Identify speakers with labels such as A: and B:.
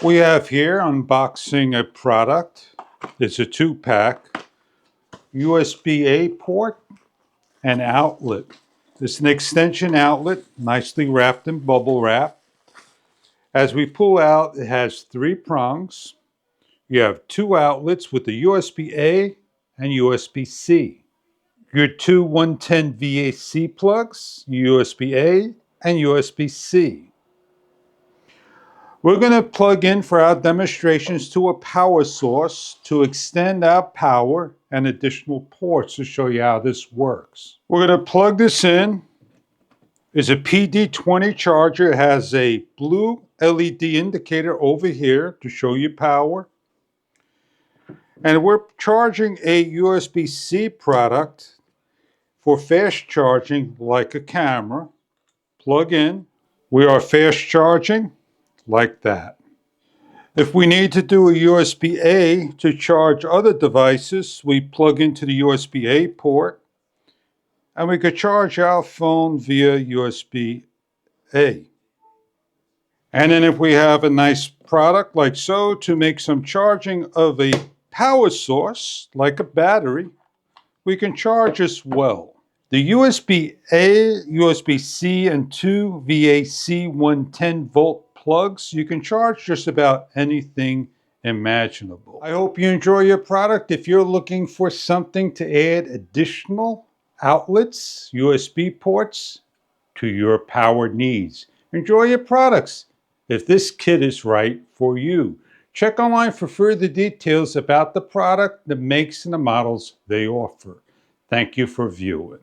A: We have here unboxing a product. It's a 2-pack USB-A port and outlet. It's an extension outlet, nicely wrapped in bubble wrap. As we pull out, it has 3 prongs. You have 2 outlets with the USB-A and USB-C. Your 2 110 VAC plugs, USB-A and USB-C. We're going to plug in for our demonstrations to a power source to extend our power and additional ports to show you how this works. We're going to plug this in. It's a PD20 charger. It has a blue LED indicator over here to show you power. And we're charging a USB-C product for fast charging like a camera. Plug in. We are fast charging like that. If we need to do a USB-A to charge other devices, we plug into the USB-A port, and we could charge our phone via USB-A. And then if we have a nice product like so to make some charging of a power source, like a battery, we can charge as well. The USB-A, USB-C, and 2 VAC 110 volt plugs, you can charge just about anything imaginable. I hope you enjoy your product. If you're looking for something to add additional outlets, USB ports to your power needs, enjoy your products if this kit is right for you. Check online for further details about the product, the makes, and the models they offer. Thank you for viewing.